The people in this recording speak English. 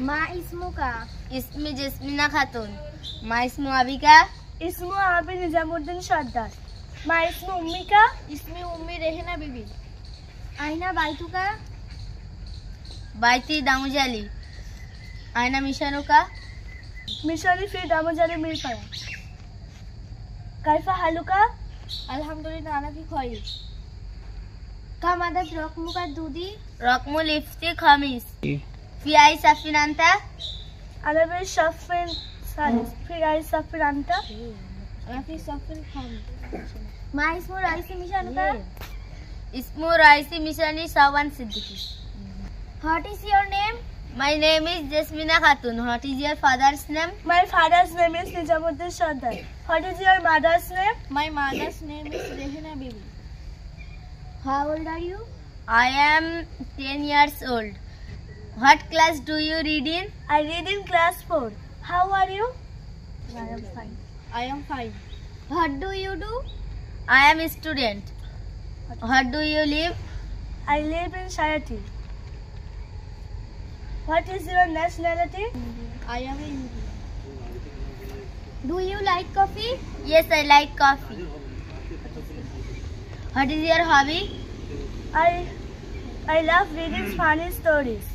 মা ইসমুকা। ইসমি জেসমিনা খাতুন। মা ইসমু আবিকা। ইসমু আবি নিজামুদ্দিন সর্দার। মা ইসমু উম্মিকা। ইসমি উম্মি রেহেনা বিবি। আইনা বাইতুকা। বাইতি দামুজালি। আইনা মিশানুকা। মিশরি ফি দামজালি মিরপাড়া। কাইফা হালুকা। আলহামদুলিল্লাহ আনা ফি খয়র। কাম আদাব রকমুকা দুদি। রকমুল ইফতি খামিস। ফি আই সাফিন আনতা। আলাবে শাফিন সালিস। ফি আই সাফিন আনতা। আনা ফি সাফিন খামিস। মা ইসমু রাইসি মিশানুকা। ইসমু রাইসি মিশানি Sawan Siddiqui. What is your name? My name is Jasmina Khatun. What is your father's name? My father's name is Nizamuddin Sardar. What is your mother's name? My mother's name is Rehina Bibi. How old are you? I am 10 years old. What class do you read in? I read in class 4. How are you? I am fine. I am fine. What do you do? I am a student. What do you live? I live in Shayati. What is your nationality? I am Indian. Do you like coffee? Yes, I like coffee. What is your hobby? I love reading funny stories.